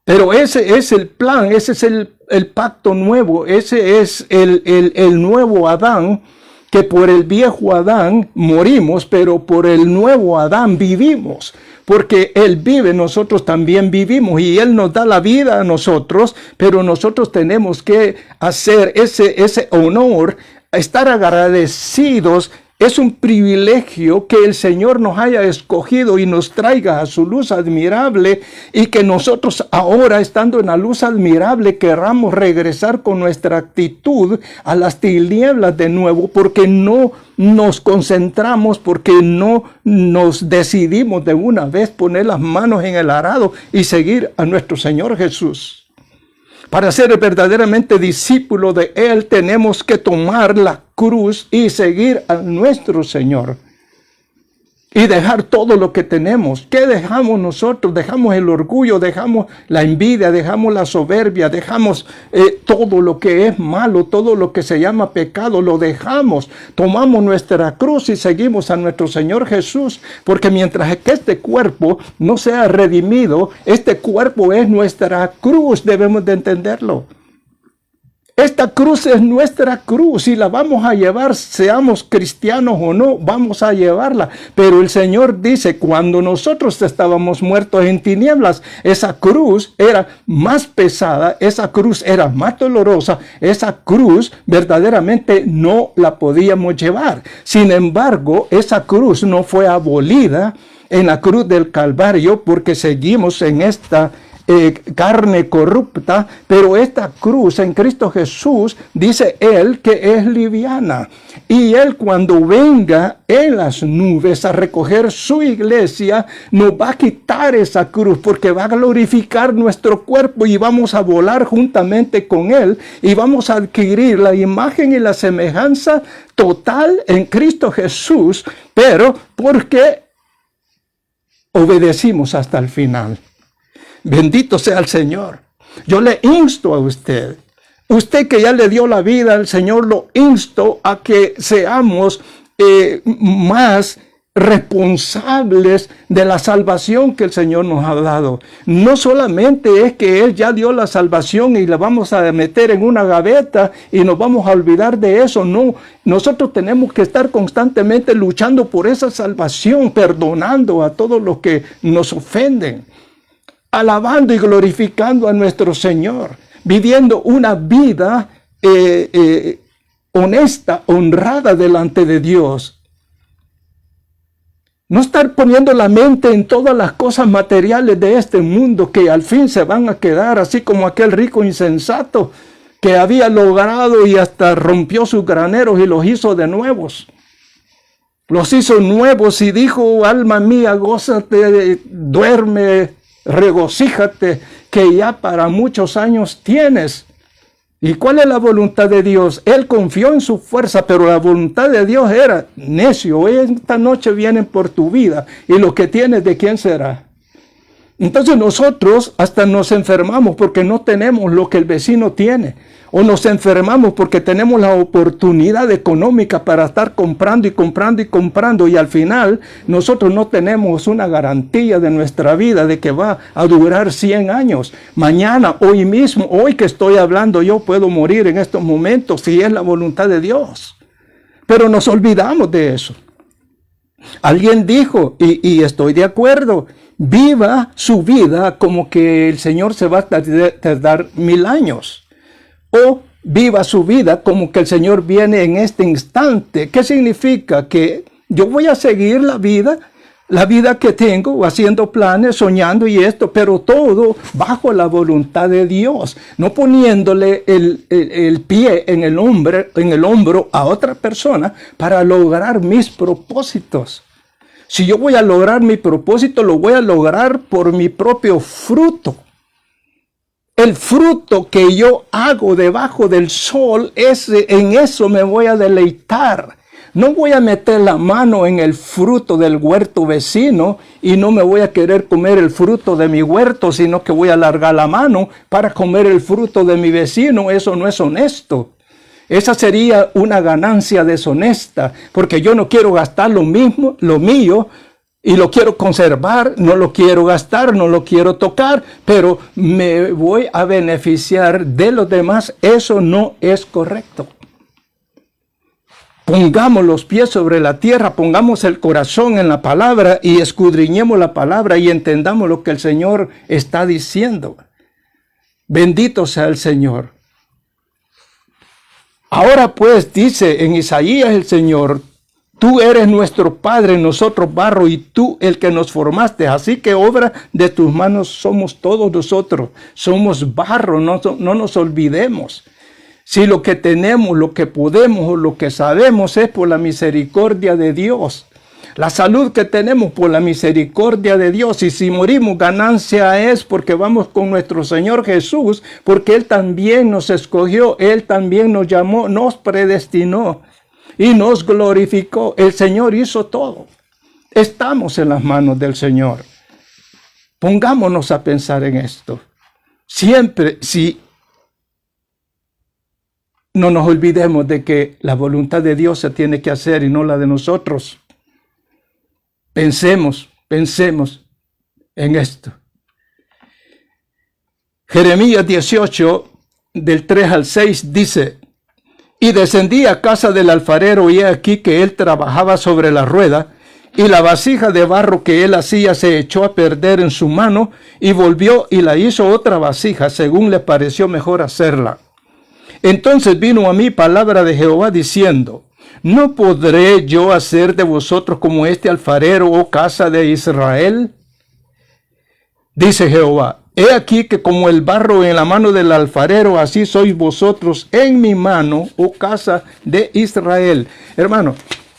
Pero ese es el plan, ese es el pacto nuevo, ese es el nuevo Adán, que por el viejo Adán morimos, pero por el nuevo Adán vivimos. Porque Él vive, nosotros también vivimos y Él nos da la vida a nosotros, pero nosotros tenemos que hacer ese honor, estar agradecidos. Es un privilegio que el Señor nos haya escogido y nos traiga a su luz admirable y que nosotros ahora, estando en la luz admirable, querramos regresar con nuestra actitud a las tinieblas de nuevo, porque no nos concentramos, porque no nos decidimos de una vez poner las manos en el arado y seguir a nuestro Señor Jesús. Para ser verdaderamente discípulo de Él, tenemos que tomar la cruz y seguir a nuestro Señor. Y dejar todo lo que tenemos. ¿Qué dejamos nosotros? Dejamos el orgullo, dejamos la envidia, dejamos la soberbia, dejamos todo lo que es malo, todo lo que se llama pecado, lo dejamos. Tomamos nuestra cruz y seguimos a nuestro Señor Jesús. Porque mientras que este cuerpo no sea redimido, este cuerpo es nuestra cruz, debemos de entenderlo. Esta cruz es nuestra cruz y la vamos a llevar, seamos cristianos o no, vamos a llevarla. Pero el Señor dice, cuando nosotros estábamos muertos en tinieblas, esa cruz era más pesada, esa cruz era más dolorosa, esa cruz verdaderamente no la podíamos llevar. Sin embargo, esa cruz no fue abolida en la cruz del Calvario porque seguimos en esta carne corrupta, pero esta cruz en Cristo Jesús, dice Él que es liviana. Y Él, cuando venga en las nubes a recoger su iglesia, nos va a quitar esa cruz porque va a glorificar nuestro cuerpo y vamos a volar juntamente con Él y vamos a adquirir la imagen y la semejanza total en Cristo Jesús, pero porque obedecimos hasta el final. Bendito sea el Señor. Yo le insto a usted que ya le dio la vida al Señor, lo insto a que seamos más responsables de la salvación que el Señor nos ha dado. No solamente es que Él ya dio la salvación y la vamos a meter en una gaveta y nos vamos a olvidar de eso. No, nosotros tenemos que estar constantemente luchando por esa salvación, perdonando a todos los que nos ofenden, alabando y glorificando a nuestro Señor, viviendo una vida honesta, honrada delante de Dios. No estar poniendo la mente en todas las cosas materiales de este mundo que al fin se van a quedar, así como aquel rico insensato que había logrado y hasta rompió sus graneros y los hizo de nuevos. Los hizo nuevos y dijo, alma mía, gózate, duerme, regocíjate, que ya para muchos años tienes. ¿Y cuál es la voluntad de Dios? Él confió en su fuerza, pero la voluntad de Dios era, necio, esta noche vienen por tu vida, y lo que tienes, ¿de quién será? Entonces nosotros hasta nos enfermamos porque no tenemos lo que el vecino tiene. O nos enfermamos porque tenemos la oportunidad económica para estar comprando y comprando y comprando. Y al final nosotros no tenemos una garantía de nuestra vida de que va a durar 100 años. Mañana, hoy mismo, hoy que estoy hablando, yo puedo morir en estos momentos si es la voluntad de Dios. Pero nos olvidamos de eso. Alguien dijo, y estoy de acuerdo, viva su vida como que el Señor se va a tardar 1000 años. O viva su vida como que el Señor viene en este instante. ¿Qué significa? Que yo voy a seguir la vida que tengo, haciendo planes, soñando y esto, pero todo bajo la voluntad de Dios, no poniéndole el pie en el hombro a otra persona para lograr mis propósitos. Si yo voy a lograr mi propósito, lo voy a lograr por mi propio fruto. El fruto que yo hago debajo del sol, en eso me voy a deleitar. No voy a meter la mano en el fruto del huerto vecino y no me voy a querer comer el fruto de mi huerto, sino que voy a alargar la mano para comer el fruto de mi vecino. Eso no es honesto. Esa sería una ganancia deshonesta, porque yo no quiero gastar lo mío, y lo quiero conservar, no lo quiero gastar, no lo quiero tocar, pero me voy a beneficiar de los demás. Eso no es correcto. Pongamos los pies sobre la tierra, pongamos el corazón en la palabra y escudriñemos la palabra y entendamos lo que el Señor está diciendo. Bendito sea el Señor. Ahora pues dice en Isaías el Señor, tú eres nuestro Padre, nosotros barro, y tú el que nos formaste. Así que obra de tus manos somos todos nosotros. Somos barro, no nos olvidemos. Si lo que tenemos, lo que podemos o lo que sabemos es por la misericordia de Dios. La salud que tenemos por la misericordia de Dios. Y si morimos, ganancia es porque vamos con nuestro Señor Jesús, porque Él también nos escogió, Él también nos llamó, nos predestinó y nos glorificó. El Señor hizo todo. Estamos en las manos del Señor. Pongámonos a pensar en esto. Siempre, si no nos olvidemos de que la voluntad de Dios se tiene que hacer y no la de nosotros. Pensemos en esto. Jeremías 18, del 3 al 6 dice: y descendí a casa del alfarero, y he aquí que él trabajaba sobre la rueda, y la vasija de barro que él hacía se echó a perder en su mano, y volvió y la hizo otra vasija, según le pareció mejor hacerla. Entonces vino a mí palabra de Jehová diciendo: ¿no podré yo hacer de vosotros como este alfarero, oh casa de Israel? Dice Jehová: he aquí que como el barro en la mano del alfarero, así sois vosotros en mi mano, oh casa de Israel. Hermano,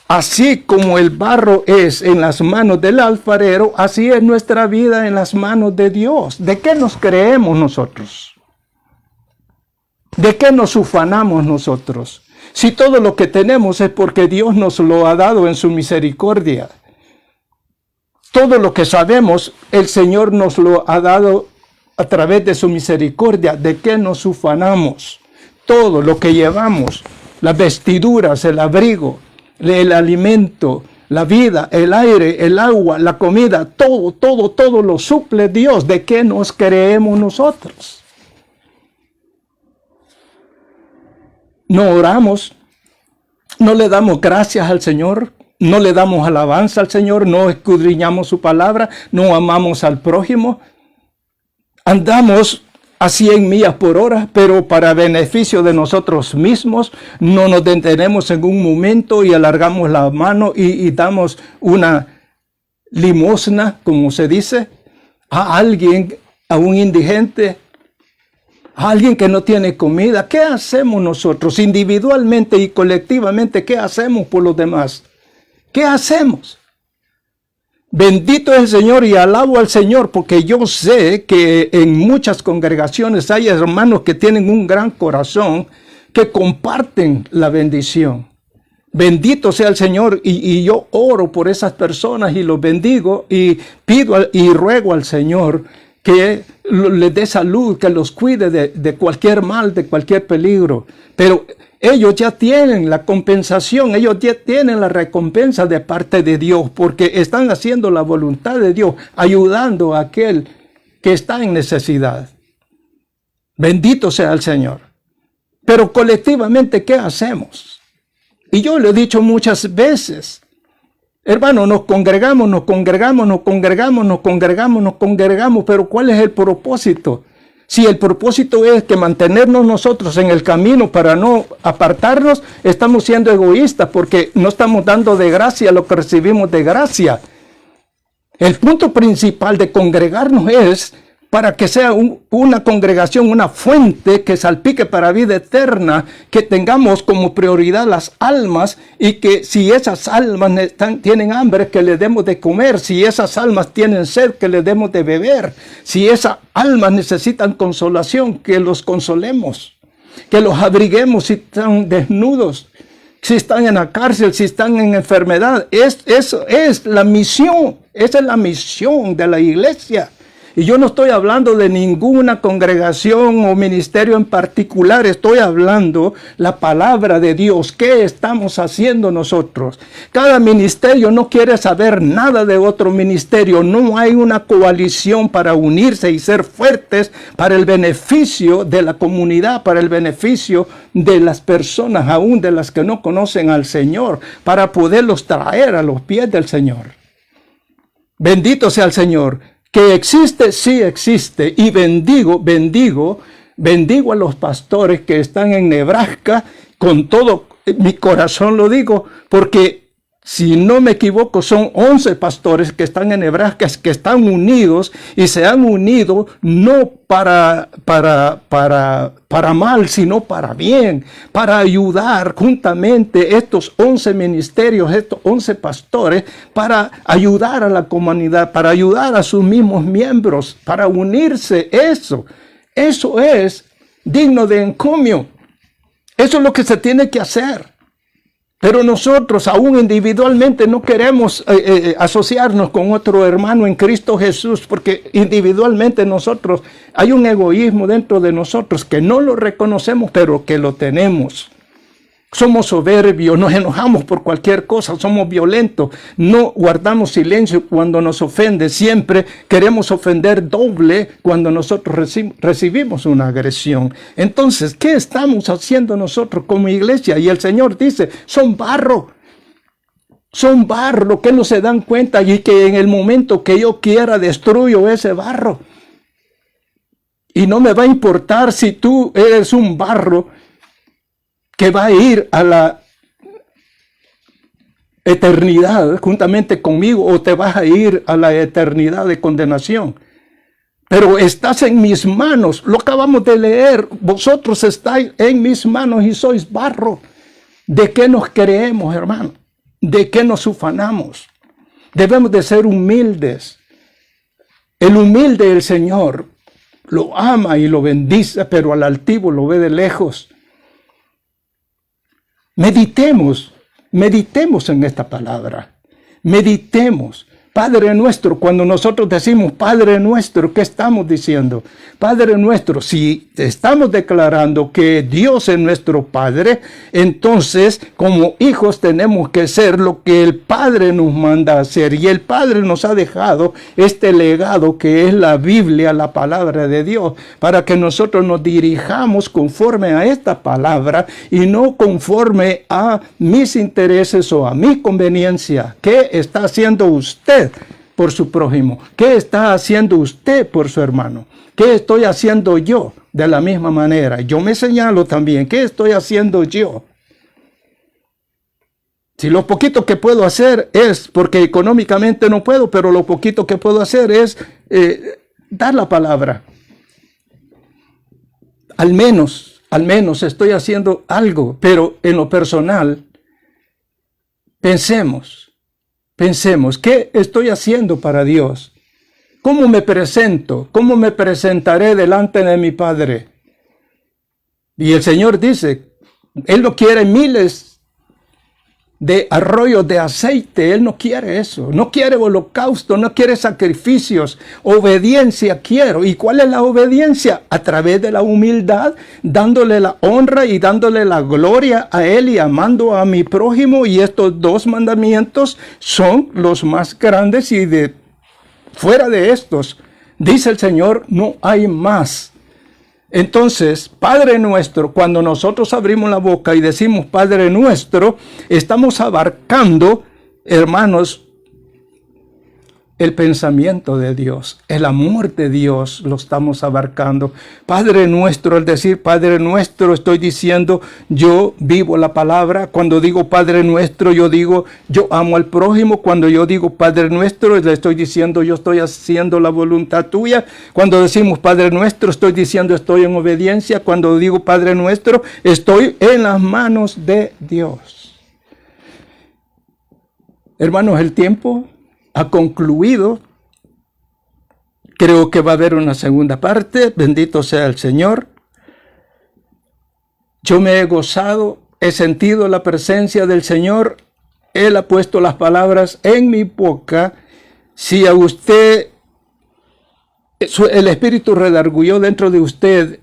así como el barro es en las manos del alfarero, así es nuestra vida en las manos de Dios. ¿De qué nos creemos nosotros? ¿De qué nos ufanamos nosotros? Si todo lo que tenemos es porque Dios nos lo ha dado en su misericordia. Todo lo que sabemos, el Señor nos lo ha dado a través de su misericordia. ¿De qué nos ufanamos? Todo lo que llevamos, las vestiduras, el abrigo, el alimento, la vida, el aire, el agua, la comida, todo lo suple Dios. ¿De qué nos creemos nosotros? No oramos, no le damos gracias al Señor, no le damos alabanza al Señor, no escudriñamos su palabra, no amamos al prójimo. Andamos a 100 millas por hora, pero para beneficio de nosotros mismos. No nos detenemos en un momento y alargamos la mano y damos una limosna, como se dice, a alguien, a un indigente, a alguien que no tiene comida. ¿Qué hacemos nosotros individualmente y colectivamente? ¿Qué hacemos por los demás? ¿Qué hacemos? Bendito es el Señor y alabo al Señor, porque yo sé que en muchas congregaciones hay hermanos que tienen un gran corazón, que comparten la bendición. Bendito sea el Señor, y yo oro por esas personas y los bendigo y pido y ruego al Señor que les dé salud, que los cuide de cualquier mal, de cualquier peligro. Pero ellos ya tienen la compensación, ellos ya tienen la recompensa de parte de Dios, porque están haciendo la voluntad de Dios, ayudando a aquel que está en necesidad. Bendito sea el Señor. Pero colectivamente, ¿qué hacemos? Y yo lo he dicho muchas veces. Hermano, nos congregamos, pero ¿cuál es el propósito? Si el propósito es que mantenernos nosotros en el camino para no apartarnos, estamos siendo egoístas porque no estamos dando de gracia lo que recibimos de gracia. El punto principal de congregarnos es para que sea una congregación, una fuente que salpique para vida eterna, que tengamos como prioridad las almas, y que si esas almas tienen hambre, que les demos de comer; si esas almas tienen sed, que les demos de beber; si esas almas necesitan consolación, que los consolemos, que los abriguemos si están desnudos, si están en la cárcel, si están en enfermedad. Eso es la misión, esa es la misión de la iglesia. Y yo no estoy hablando de ninguna congregación o ministerio en particular, estoy hablando la palabra de Dios. ¿Qué estamos haciendo nosotros? Cada ministerio no quiere saber nada de otro ministerio. No hay una coalición para unirse y ser fuertes para el beneficio de la comunidad, para el beneficio de las personas, aún de las que no conocen al Señor, para poderlos traer a los pies del Señor. Bendito sea el Señor. Que existe, sí existe, y bendigo a los pastores que están en Nebraska. Con todo mi corazón lo digo, porque si no me equivoco son 11 pastores que están en Nebraska, que están unidos, y se han unido no para mal, sino para bien, para ayudar juntamente estos 11 ministerios, estos 11 pastores, para ayudar a la comunidad, para ayudar a sus mismos miembros, para unirse. Eso es digno de encomio. Eso es lo que se tiene que hacer. Pero nosotros, aún individualmente, no queremos asociarnos con otro hermano en Cristo Jesús, porque individualmente nosotros, hay un egoísmo dentro de nosotros que no lo reconocemos, pero que lo tenemos. Somos soberbios, nos enojamos por cualquier cosa, somos violentos, no guardamos silencio cuando nos ofende, siempre queremos ofender doble cuando nosotros recibimos una agresión. Entonces, ¿qué estamos haciendo nosotros como iglesia? Y el Señor dice, son barro, que no se dan cuenta y que en el momento que yo quiera destruyo ese barro. Y no me va a importar si tú eres un barro que va a ir a la eternidad juntamente conmigo o te vas a ir a la eternidad de condenación. Pero estás en mis manos, lo acabamos de leer, vosotros estáis en mis manos y sois barro. ¿De qué nos creemos, hermano? ¿De qué nos ufanamos? Debemos de ser humildes. El humilde, el Señor, lo ama y lo bendice, pero al altivo lo ve de lejos. Meditemos en esta palabra. Meditemos. Padre nuestro, cuando nosotros decimos Padre nuestro, ¿qué estamos diciendo? Padre nuestro, si estamos declarando que Dios es nuestro Padre, entonces como hijos tenemos que ser lo que el Padre nos manda a hacer. Y el Padre nos ha dejado este legado que es la Biblia, la palabra de Dios, para que nosotros nos dirijamos conforme a esta palabra y no conforme a mis intereses o a mi conveniencia. ¿Qué está haciendo usted por su prójimo? ¿Qué está haciendo usted por su hermano? ¿Qué estoy haciendo yo? De la misma manera, yo me señalo también. ¿Qué estoy haciendo yo? Si lo poquito que puedo hacer es, porque económicamente no puedo, pero lo poquito que puedo hacer es dar la palabra. Al menos estoy haciendo algo, pero en lo personal, pensemos, ¿qué estoy haciendo para Dios? ¿Cómo me presento? ¿Cómo me presentaré delante de mi Padre? Y el Señor dice, Él no quiere miles de arroyos de aceite, Él no quiere eso, no quiere holocausto, no quiere sacrificios, obediencia quiero. ¿Y cuál es la obediencia? A través de la humildad, dándole la honra y dándole la gloria a Él y amando a mi prójimo. Y estos dos mandamientos son los más grandes y fuera de estos, dice el Señor, no hay más. Entonces, Padre nuestro, cuando nosotros abrimos la boca y decimos Padre nuestro, estamos abarcando, hermanos, el pensamiento de Dios, el amor de Dios lo estamos abarcando. Padre nuestro, al decir Padre nuestro, estoy diciendo, yo vivo la palabra. Cuando digo Padre nuestro, yo digo, yo amo al prójimo. Cuando yo digo Padre nuestro, le estoy diciendo, yo estoy haciendo la voluntad tuya. Cuando decimos Padre nuestro, estoy diciendo, estoy en obediencia. Cuando digo Padre nuestro, estoy en las manos de Dios. Hermanos, el tiempo ha concluido. Creo que va a haber una segunda parte. Bendito sea el Señor. Yo me he gozado, he sentido la presencia del Señor. Él ha puesto las palabras en mi boca. Si a usted el Espíritu redarguyó dentro de usted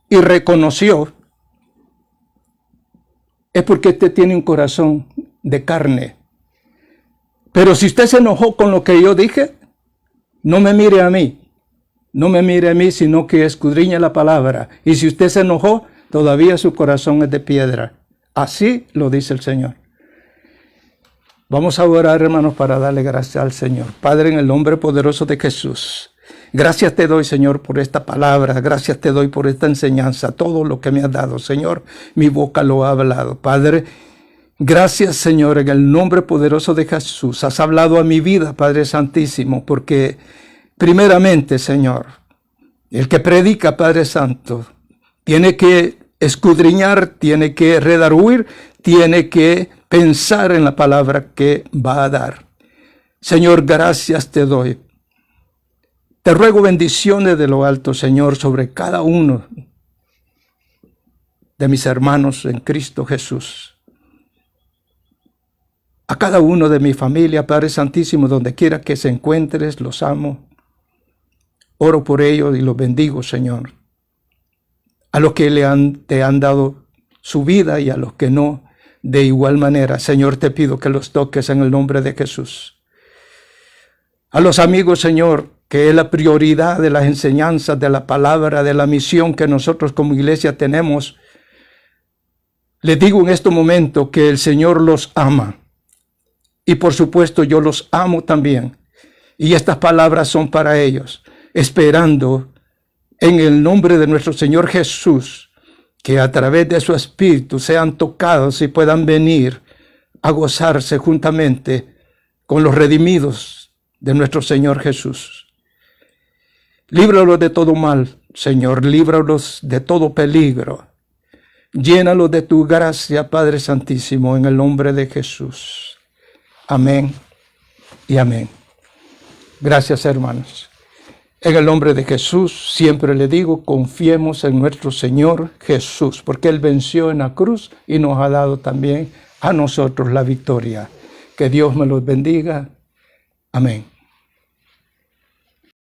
y reconoció, es porque usted tiene un corazón de carne. Pero si usted se enojó con lo que yo dije, no me mire a mí. No me mire a mí, sino que escudriñe la palabra. Y si usted se enojó, todavía su corazón es de piedra. Así lo dice el Señor. Vamos a orar, hermanos, para darle gracias al Señor. Padre, en el nombre poderoso de Jesús, gracias te doy, Señor, por esta palabra. Gracias te doy por esta enseñanza. Todo lo que me has dado, Señor, mi boca lo ha hablado. Padre, gracias, Señor, en el nombre poderoso de Jesús. Has hablado a mi vida, Padre Santísimo, porque primeramente, Señor, el que predica, Padre Santo, tiene que escudriñar, tiene que redarguir, tiene que pensar en la palabra que va a dar. Señor, gracias te doy. Te ruego bendiciones de lo alto, Señor, sobre cada uno de mis hermanos en Cristo Jesús. A cada uno de mi familia, Padre Santísimo, donde quiera que se encuentres, los amo. Oro por ellos y los bendigo, Señor. A los que te han dado su vida y a los que no, De igual manera, Señor, te pido que los toques en el nombre de Jesús. A los amigos, Señor, que es la prioridad de las enseñanzas, de la palabra, de la misión que nosotros como iglesia tenemos, les digo en este momento que el Señor los ama. Y por supuesto yo los amo también. Y estas palabras son para ellos, esperando en el nombre de nuestro Señor Jesús, que a través de su Espíritu sean tocados y puedan venir a gozarse juntamente con los redimidos de nuestro Señor Jesús. Líbralos de todo mal, Señor, líbralos de todo peligro. Llénalos de tu gracia, Padre Santísimo, en el nombre de Jesús. Amén y amén. Gracias, hermanos. En el nombre de Jesús, siempre le digo, confiemos en nuestro Señor Jesús, porque Él venció en la cruz y nos ha dado también a nosotros la victoria. Que Dios me los bendiga. Amén.